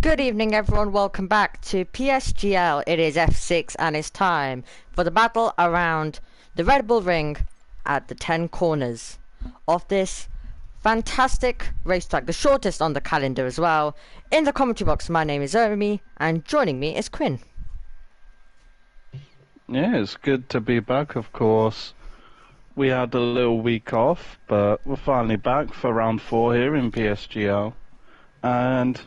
Good evening everyone, welcome back to PSGL. It is F6 and it's time for the battle around the Red Bull Ring at the 10 corners of this fantastic racetrack, the shortest on the calendar as well. In the commentary box, my name is Jeremy and joining me is Quinn. Yeah, it's good to be back, of course. We had a little week off, but we're finally back for round 4 here in PSGL. And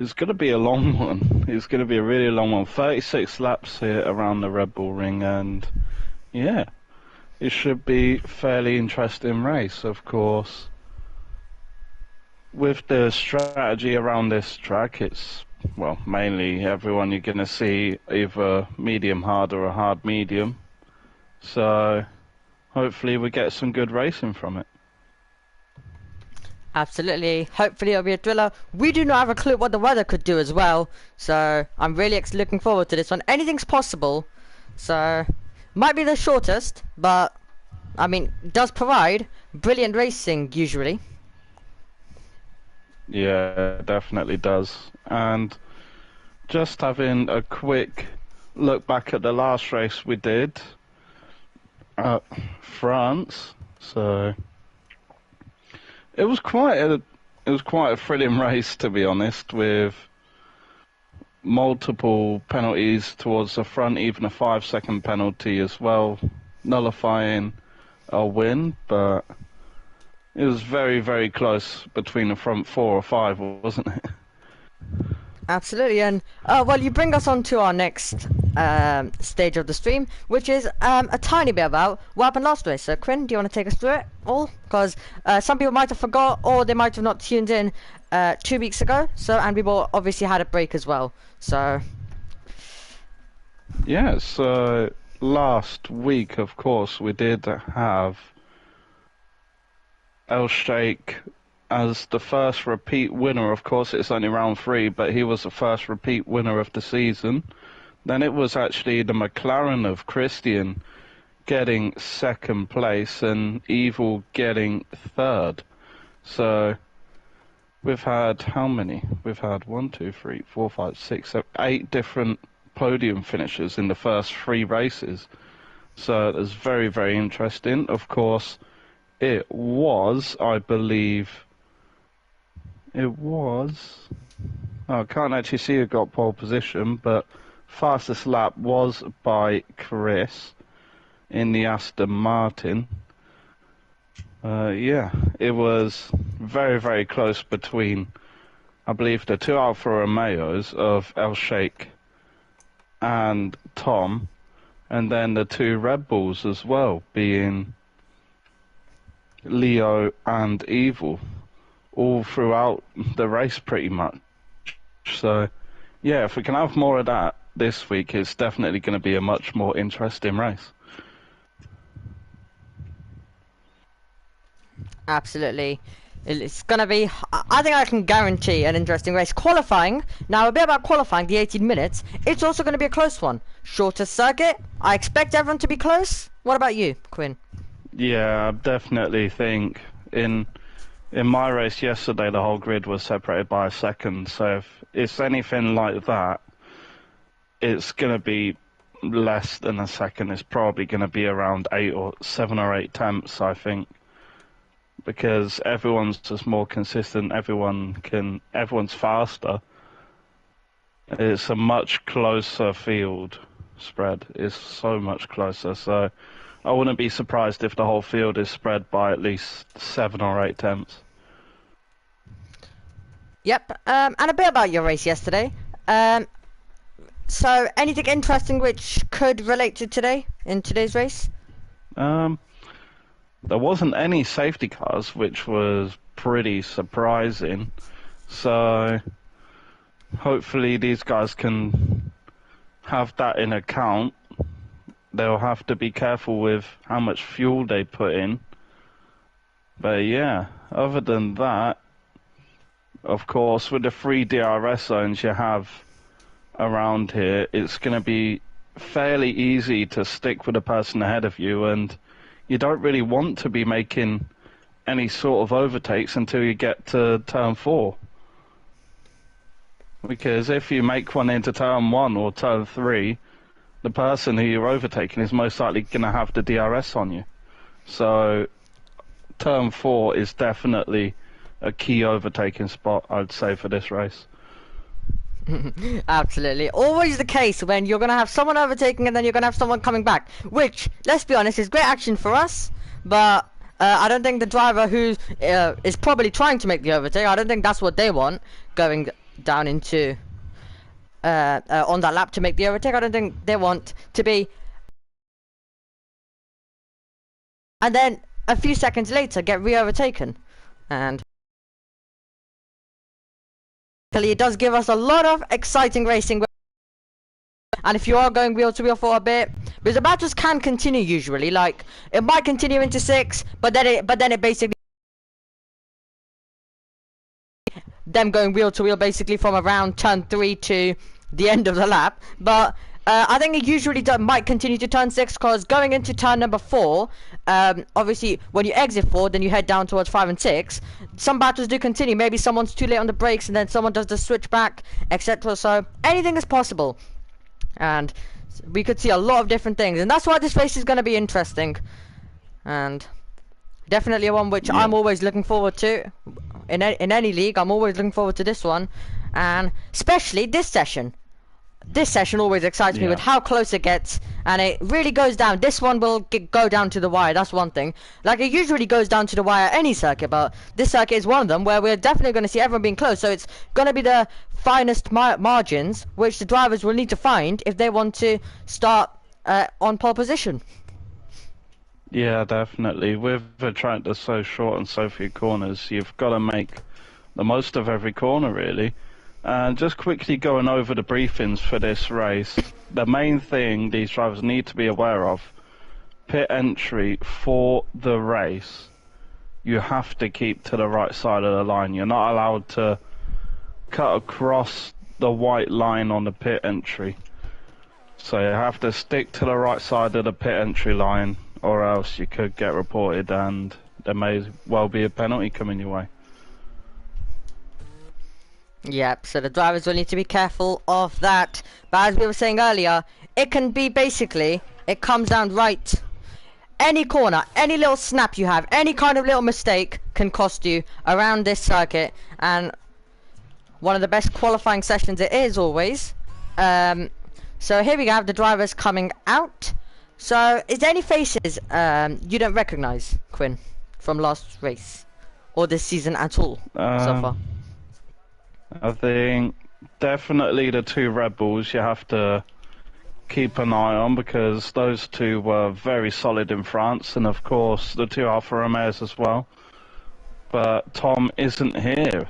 it's going to be a long one. It's going to be a really long one. 36 laps here around the Red Bull Ring, and yeah, it should be a fairly interesting race, of course. With the strategy around this track, it's, well, mainly everyone you're going to see either medium hard or a hard medium. So hopefully we get some good racing from it. Absolutely, hopefully it'll be a thriller. We do not have a clue what the weather could do as well, so I'm really looking forward to this one. Anything's possible, so might be the shortest, but I mean, does provide brilliant racing usually. Yeah, definitely does. And just having a quick look back at the last race we did at France, so it was quite a thrilling race, to be honest, with multiple penalties towards the front, even a 5-second penalty as well, nullifying a win, but it was very, very close between the front 4 or 5, wasn't it? Absolutely, and well, you bring us on to our next stage of the stream, which is a tiny bit about what happened last race. So, Quinn, do you want to take us through it all? Because some people might have forgot, or they might have not tuned in 2 weeks ago. So, and we all obviously had a break as well. So, yeah. So last week, of course, we did have El Sheikh as the first repeat winner. Of course, it's only round 3, but he was the first repeat winner of the season. Then it was actually the McLaren of Christian getting second place and Evil getting third. So we've had how many? We've had 1, 2, 3, 4, 5, 6, 7, 8 different podium finishes in the first 3 races. So it was very, very interesting. Of course, it was, I believe, I can't actually see who got pole position, but fastest lap was by Chris in the Aston Martin. Yeah, it was very, very close between, I believe, the 2 Alfa Romeos of El Sheikh and Tom, and then the 2 Red Bulls as well, being Leo and Evil, all throughout the race pretty much. So yeah, if we can have more of that this week, it's definitely going to be a much more interesting race. absolutely. It's going to be, I think I can guarantee an interesting race. Qualifying, now a bit about qualifying, the 18 minutes, it's also going to be a close one. Shortest circuit, I expect everyone to be close. What about you, Quinn? Yeah, I definitely think in my race yesterday, the whole grid was separated by a second. So if it's anything like that, it's going to be less than a second. It's probably going to be around 7 or 8 tenths, I think, because everyone's just more consistent. Everyone's faster. It's a much closer field spread. It's so much closer. So I wouldn't be surprised if the whole field is spread by at least 7 or 8 tenths. Yep, and a bit about your race yesterday. So, anything interesting which could relate to today, in today's race? There wasn't any safety cars, which was pretty surprising. So hopefully these guys can have that in account. They'll have to be careful with how much fuel they put in. But yeah, other than that, of course, with the 3 DRS zones you have around here, it's going to be fairly easy to stick with the person ahead of you, and you don't really want to be making any sort of overtakes until you get to turn 4. Because if you make one into turn 1 or turn 3, the person who you're overtaking is most likely going to have the DRS on you. So turn 4 is definitely a key overtaking spot, I'd say, for this race. Absolutely. Always the case when you're going to have someone overtaking and then you're going to have someone coming back. Which, let's be honest, is great action for us. But I don't think the driver who is probably trying to make the overtake, I don't think that's what they want, going down into on that lap to make the overtake. I don't think they want to be, and then a few seconds later get re-overtaken. And it does give us a lot of exciting racing. And if you are going wheel to wheel for a bit, because the battles can continue usually, like it might continue into 6, but then it basically them going wheel to wheel basically from around turn 3 to the end of the lap. But I think it usually might continue to turn 6, because going into turn number 4, obviously when you exit 4, then you head down towards 5 and 6. Some battles do continue. Maybe someone's too late on the brakes and then someone does the switch back, etc. So anything is possible, and we could see a lot of different things, and that's why this race is going to be interesting, and definitely one which I'm always looking forward to. In any league, I'm always looking forward to this one, and especially this session. This session always excites me with how close it gets, and it really goes down. This one will go down to the wire, that's one thing. Like, it usually goes down to the wire any circuit, but this circuit is one of them where we're definitely going to see everyone being close. So it's going to be the finest margins which the drivers will need to find if they want to start on pole position. Yeah, definitely. With a track that's so short and so few corners, you've got to make the most of every corner, really. And just quickly going over the briefings for this race, the main thing these drivers need to be aware of, pit entry for the race, you have to keep to the right side of the line. You're not allowed to cut across the white line on the pit entry. So you have to stick to the right side of the pit entry line, or else you could get reported and there may well be a penalty coming your way. Yep, so the drivers will need to be careful of that. But as we were saying earlier, it can be basically, it comes down right. Any corner, any little snap you have, any kind of little mistake can cost you around this circuit. And one of the best qualifying sessions it is always. So here we have the drivers coming out. So is there any faces you don't recognise, Quinn, from last race? Or this season at all, so far? I think definitely the two Red Bulls you have to keep an eye on, because those two were very solid in France, and of course the two Alfa Romeos as well. But Tom isn't here,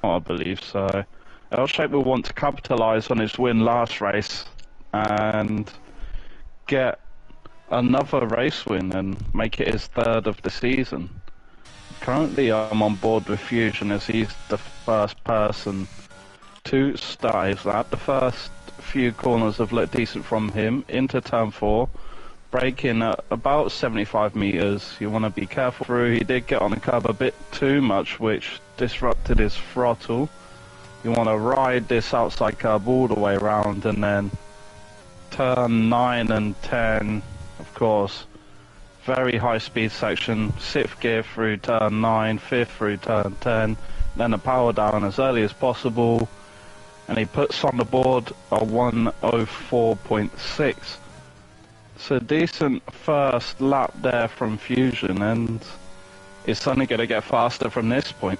I believe, so L-Shape will want to capitalise on his win last race and get another race win and make it his third of the season. Currently I'm on board with Fusion, as he's the first person to start his lap. The first few corners have looked decent from him into turn 4, braking at about 75 meters. You want to be careful through. He did get on the curb a bit too much, which disrupted his throttle. You want to ride this outside curb all the way around, and then turn 9 and 10, of course, very high speed section, 6th gear through turn 9, 5th through turn 10, then the power down as early as possible, and he puts on the board a 104.6. It's a decent first lap there from Fusion, and it's only going to get faster from this point.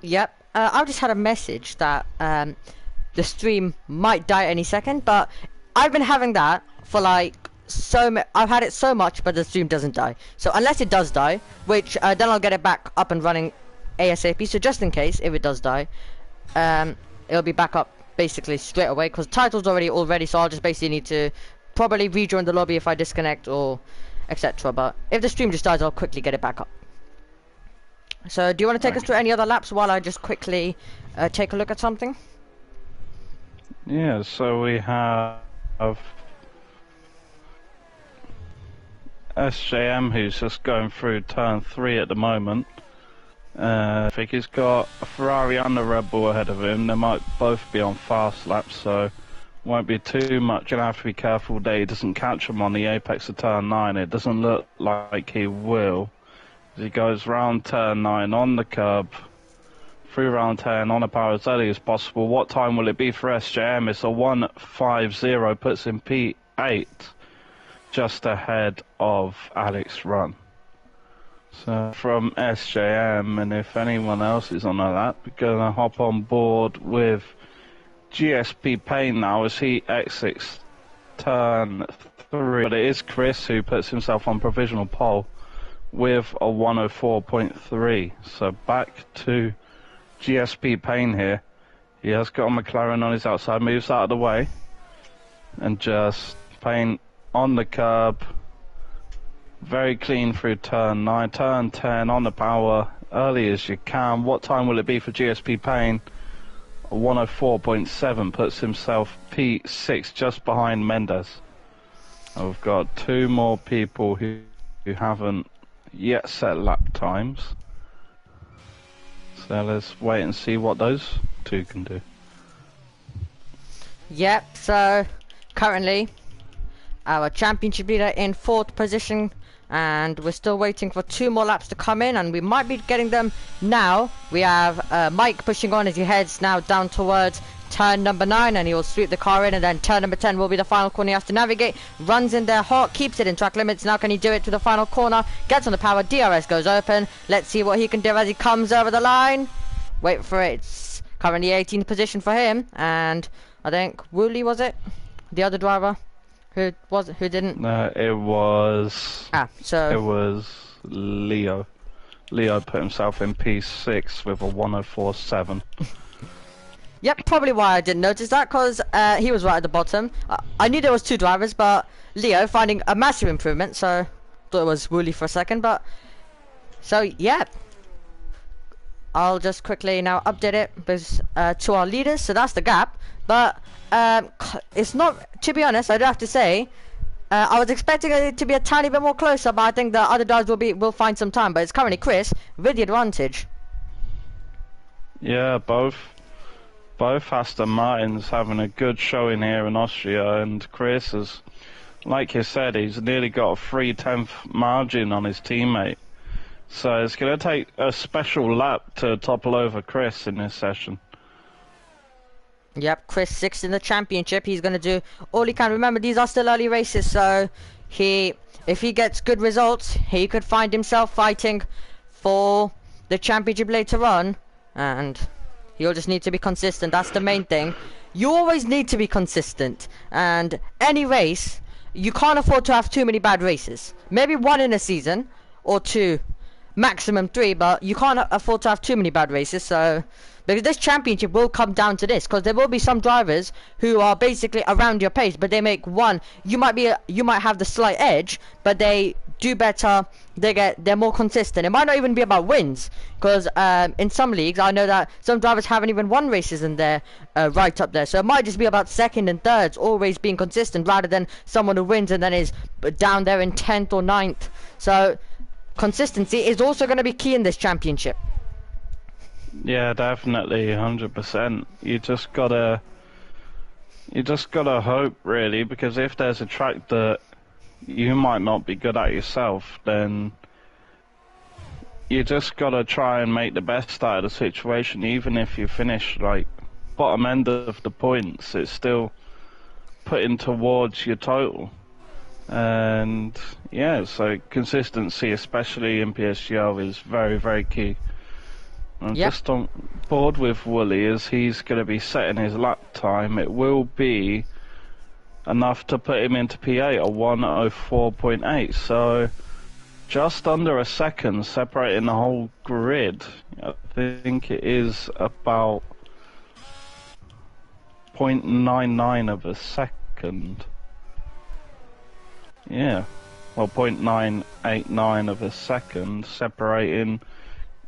Yep, I just had a message that the stream might die any second, but I've been having that for like I've had it so much, but the stream doesn't die. So unless it does die, which then I'll get it back up and running ASAP. So just in case, if it does die, it'll be back up basically straight away, because title's already all ready. So I'll just basically need to probably rejoin the lobby if I disconnect or etc. But if the stream just dies, I'll quickly get it back up. So do you want to take us through any other laps while I just quickly take a look at something? Yeah, so we have SJM, who's just going through turn 3 at the moment. I think he's got a Ferrari and a Red Bull ahead of him. They might both be on fast laps, so won't be too much. Gonna have to be careful that he doesn't catch him on the apex of turn 9. It doesn't look like he will. As he goes round turn 9 on the curb, through round 10 on a power as early as possible. What time will it be for SJM? It's a 1:50, puts him P8, just ahead of Alex Run. So from SJM, and if anyone else is on a lap, we're going to hop on board with GSP Payne now as he exits turn 3. But it is Chris who puts himself on provisional pole with a 1:04.3. So back to GSP Payne here. He has got a McLaren on his outside, moves out of the way, and just Payne on the curb. Very clean through turn 9, turn 10 on the power, early as you can. What time will it be for GSP Payne? 1:04.7, puts himself P6, just behind Mendes. And we've got 2 more people who haven't yet set lap times. So let's wait and see what those 2 can do. Yep, so currently our championship leader in 4th position, and we're still waiting for 2 more laps to come in, and we might be getting them now. We have Mike pushing on as he heads now down towards turn number 9, and he will sweep the car in, and then turn number 10 will be the final corner he has to navigate. Runs in there hot, keeps it in track limits. Now can he do it to the final corner? Gets on the power, DRS goes open. Let's see what he can do as he comes over the line. Wait for it. It's currently 18th position for him, and I think Woolley, was it? The other driver? Who didn't? No, it was Leo. Leo put himself in P6 with a 1:04.7. Yep, probably why I didn't notice that, because he was right at the bottom. I knew there was 2 drivers, but Leo finding a massive improvement, so thought it was Woolley for a second. But so yeah, I'll just quickly now update it to our leaders. So that's the gap, but it's not, to be honest, I do have to say, I was expecting it to be a tiny bit more closer, but I think the other guys will find some time. But it's currently Chris with the advantage. Yeah, both Aston Martins having a good showing here in Austria, and Chris has, like you said, he's nearly got a 3/10 margin on his teammate. So it's going to take a special lap to topple over Chris in this session. Yep, Chris 6th in the championship. He's going to do all he can. Remember, these are still early races, so if he gets good results, he could find himself fighting for the championship later on, and he'll just need to be consistent. That's the main thing. You always need to be consistent, and any race, you can't afford to have too many bad races. Maybe 1 in a season, or 2, maximum 3, but you can't afford to have too many bad races. So because this championship will come down to this, because there will be some drivers who are basically around your pace, but they make 1. You might have the slight edge, but they do better. They're more consistent. It might not even be about wins, because in some leagues I know that some drivers haven't even won races in there right up there. So it might just be about 2nd and 3rds always being consistent, rather than someone who wins and then is down there in 10th or 9th. So consistency is also going to be key in this championship. Yeah, definitely, 100%. You just gotta hope, really, because if there's a track that you might not be good at yourself, then you just gotta try and make the best out of the situation. Even if you finish like bottom end of the points, it's still putting towards your total. And yeah, so consistency, especially in PSGL, is very, very key. I'm just on board with Woolley as he's going to be setting his lap time. It will be enough to put him into P8 at 1:04.8, so just under a second separating the whole grid. I think it is about 0.99 of a second. Yeah, well, 0.989 of a second separating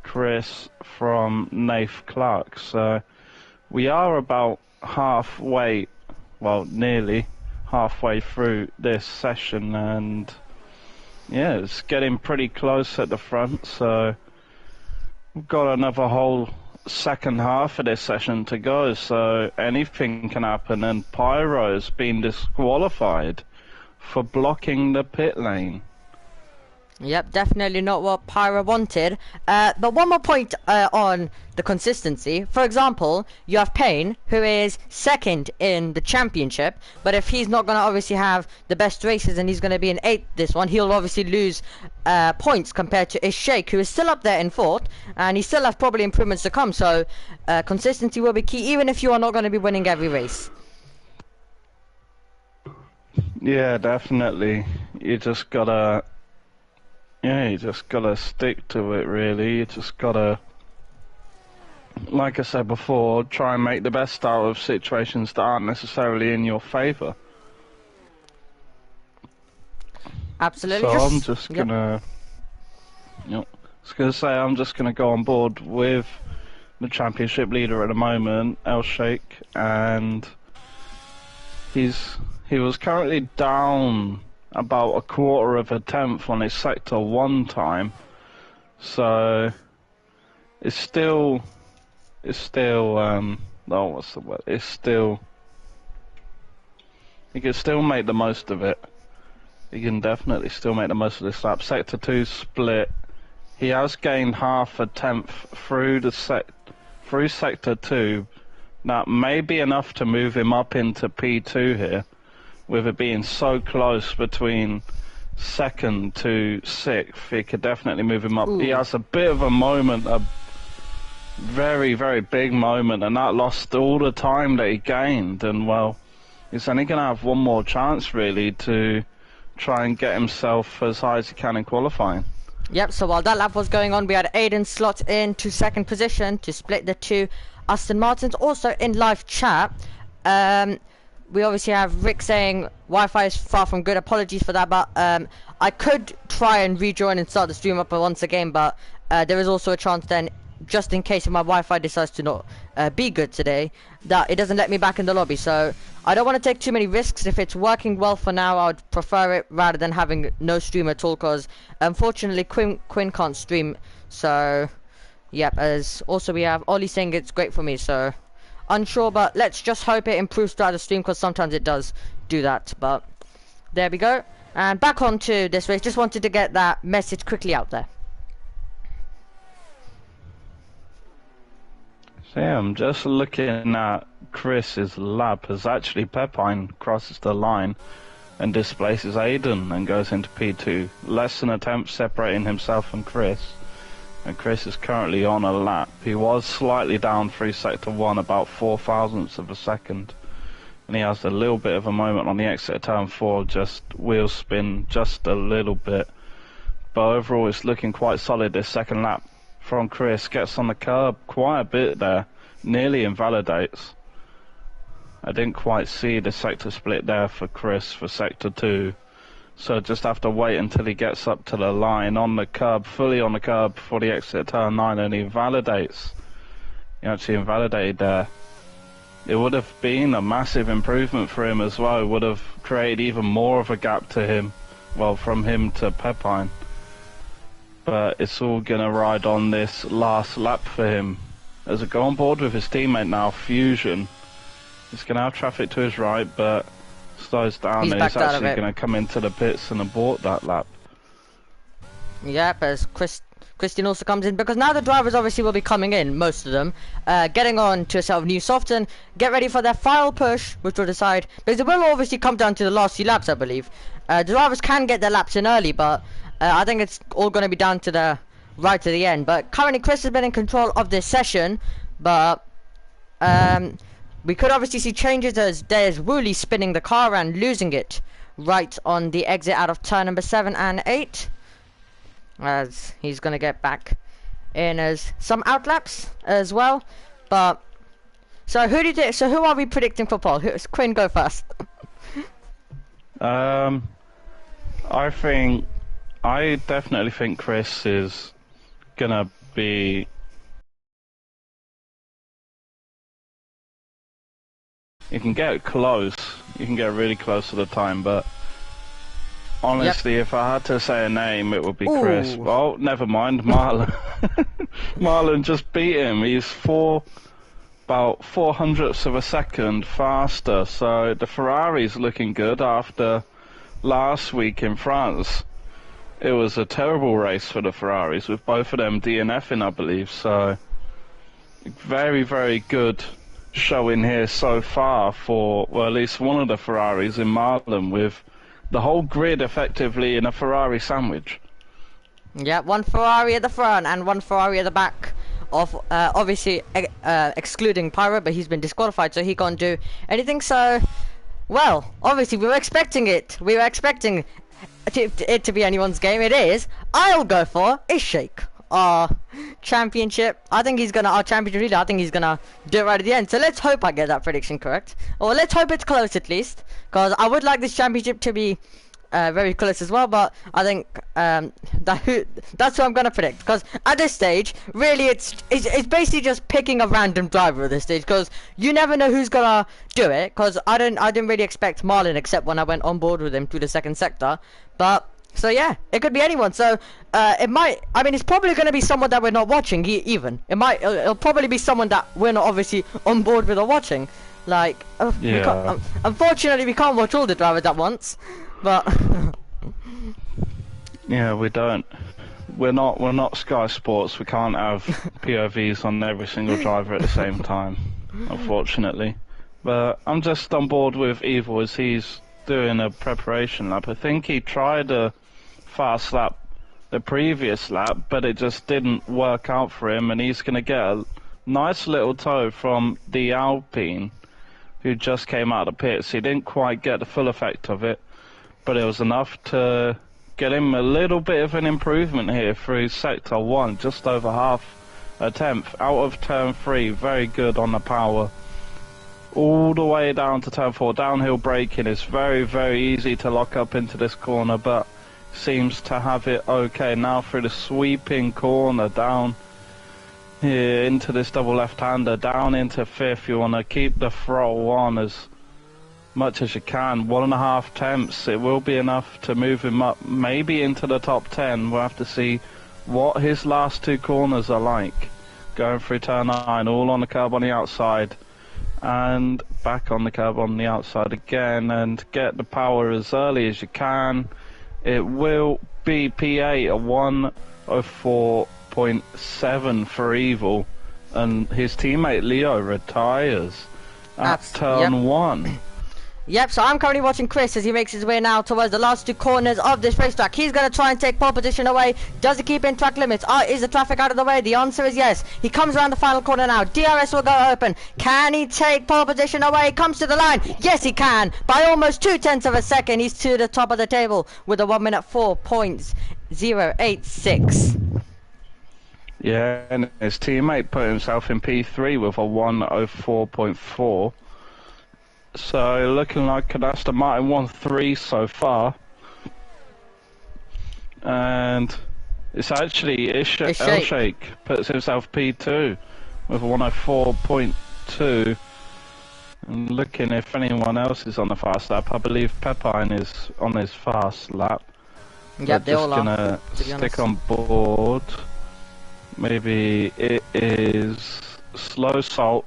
Chris from Nath Clark. So we are about halfway, well, nearly halfway through this session, and yeah, it's getting pretty close at the front. So got another whole second half of this session to go, so anything can happen, and Pyro's been disqualified for blocking the pit lane. Yep, definitely not what Pyro wanted. But one more point on the consistency. For example, you have Payne, who is second in the championship, but if he's not going to obviously have the best races and he's going to be in 8th this one, he'll obviously lose points compared to Ishake, who is still up there in 4th, and he still has probably improvements to come. So consistency will be key, even if you are not going to be winning every race. Yeah, definitely. You just gotta stick to it, really. You just gotta, like I said before, try and make the best out of situations that aren't necessarily in your favour. Absolutely. So I'm just gonna, I'm just gonna go on board with the championship leader at the moment, El Sheikh, and he was currently down about a quarter of a tenth on his sector 1 time, so it's still what's the word? He can still make the most of it. He can definitely still make the most of this lap. Sector 2 split. He has gained half a tenth through sector 2. That may be enough to move him up into P2 here, with it being so close between 2nd to 6th. He could definitely move him up. Ooh. He has a bit of a moment, a very, very big moment, and that lost all the time that he gained. And, well, he's only going to have one more chance, really, to try and get himself as high as he can in qualifying. Yep, so while that lap was going on, we had Aiden slot into 2nd position to split the 2 Aston Martins. Also in live chat, we obviously have Rick saying Wi-Fi is far from good. Apologies for that, but I could try and rejoin and start the stream up once again, but there is also a chance then, just in case if my Wi-Fi decides to not be good today, that it doesn't let me back in the lobby. So I don't want to take too many risks. If it's working well for now, I would prefer it rather than having no stream at all, because unfortunately Quinn can't stream. So yep, as also we have Ollie saying it's great for me, so unsure, but let's just hope it improves throughout the stream, because sometimes it does do that. But there we go, and back on to this race. Just wanted to get that message quickly out there. So yeah, I'm just looking at Chris's lap as actually Pepine crosses the line and displaces Aiden and goes into P2. Less than a tenth separating himself and Chris. And Chris is currently on a lap. He was slightly down through sector 1, about 0.04 of a second. And he has a little bit of a moment on the exit of turn 4, just wheel spin just a little bit. But overall it's looking quite solid this second lap from Chris. Gets on the curb quite a bit there, nearly invalidates. I didn't quite see the sector split there for Chris for sector 2. So just have to wait until he gets up to the line on the curb, fully on the curb before the exit turn 9, and he invalidates. He actually invalidated there. It would have been a massive improvement for him as well. It would have created even more of a gap to him, well, from him to Pepine. But it's all going to ride on this last lap for him. As I go on board with his teammate now, Fusion. He's going to have traffic to his right, but slows down, and he's actually going to come into the pits and abort that lap. Yep, as Christian also comes in, because now the drivers obviously will be coming in, most of them, getting on to a set of new softs and get ready for their final push, which will decide, because it will obviously come down to the last few laps, I believe. The drivers can get their laps in early, but I think it's all going to be down to the right to the end. But currently Chris has been in control of this session, but we could obviously see changes as there's Wooly spinning the car and losing it right on the exit out of turn number 7 and 8, as he's going to get back in as some outlaps as well. But so who are we predicting for pole? Quinn, go first. I definitely think Chris is gonna be. You can get close. You can get really close to the time, but honestly, if I had to say a name, it would be Chris. Well, never mind, Marlon. Marlon just beat him. He's about 400ths of a second faster. So the Ferrari's looking good after last week in France. It was a terrible race for the Ferraris with both of them DNFing, I believe. So very, very good showing here so far for, well, at least one of the Ferraris in Marlon, with the whole grid effectively in a Ferrari sandwich. Yeah, one Ferrari at the front and one Ferrari at the back of, obviously, excluding Pyro, but he's been disqualified, so he can't do anything. So, well, obviously, we were expecting it. We were expecting it to be anyone's game. It is. I'll go for a shake. Our championship. I think he's gonna, our championship leader, I think he's gonna do it right at the end. So let's hope I get that prediction correct. Or let's hope it's close at least. Because I would like this championship to be very close as well, but I think that's who I'm gonna predict. Because at this stage, really, it's basically just picking a random driver at this stage. Because you never know who's gonna do it. Because I didn't really expect Marlon, except when I went on board with him through the second sector. But so yeah, it could be anyone. So it might. I mean, it's probably gonna be someone that we're not watching. Even it'll probably be someone that we're not obviously on board with or watching. Like, Yeah. unfortunately, we can't watch all the drivers at once. But Yeah, we don't. We're not Sky Sports. We can't have POVs on every single driver at the same time, unfortunately. But I'm just on board with Evil as he's doing a preparation lap. I think he tried a fast lap the previous lap, but it just didn't work out for him, and he's going to get a nice little tow from the Alpine, who just came out of the pits. He didn't quite get the full effect of it, but it was enough to get him a little bit of an improvement here through Sector 1, just over half a tenth out of Turn 3. Very good on the power. All the way down to Turn 4. Downhill braking is very, very easy to lock up into this corner, but seems to have it okay. Now through the sweeping corner, down here into this double left-hander, down into fifth. You want to keep the throttle on as much as you can. 1.5 tenths, it will be enough to move him up maybe into the top 10. We'll have to see what his last two corners are like. Going through turn 9, all on the curb on the outside, and back on the curb on the outside again, and get the power as early as you can. It will be P8, a 104.7 for Evil, and his teammate Leo retires at turn 1. Yep, so I'm currently watching Chris as he makes his way now towards the last two corners of this racetrack. He's going to try and take pole position away. Does he keep in track limits? Is the traffic out of the way? The answer is yes. He comes around the final corner now. DRS will go open. Can he take pole position away? Comes to the line. Yes, he can. By almost 0.2 of a second, he's to the top of the table with a 1:04.086. Yeah, and his teammate put himself in P3 with a 1:04.4. So looking like an Aston Martin 1-3 so far, and it's actually Elshake puts himself P2 with a 1:04.2. And looking if anyone else is on the fast lap, I believe Pepine is on his fast lap. Yep, they all are. Gonna stick on board. Maybe it is Slow Salt.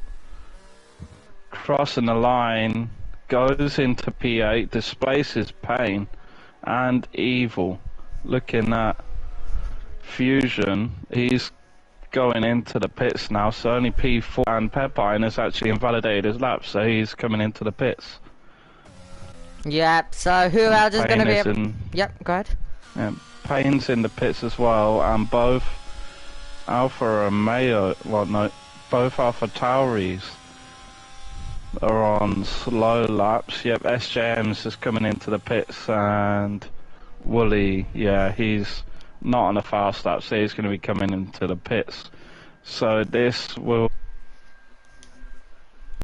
Crossing the line, goes into P8, displaces Pain and Evil. Looking at Fusion, he's going into the pits now, so only P4 and Pepine has actually invalidated his lap, so he's coming into the pits. Yep, so who else is going to be Yep, go ahead. Yeah, Payne's in the pits as well, and both Alpha Romeo, well no, both Alpha Tauris are on slow laps. Yep, SJM's just coming into the pits, and Wooly, yeah, he's not on a fast lap, so he's going to be coming into the pits. So this will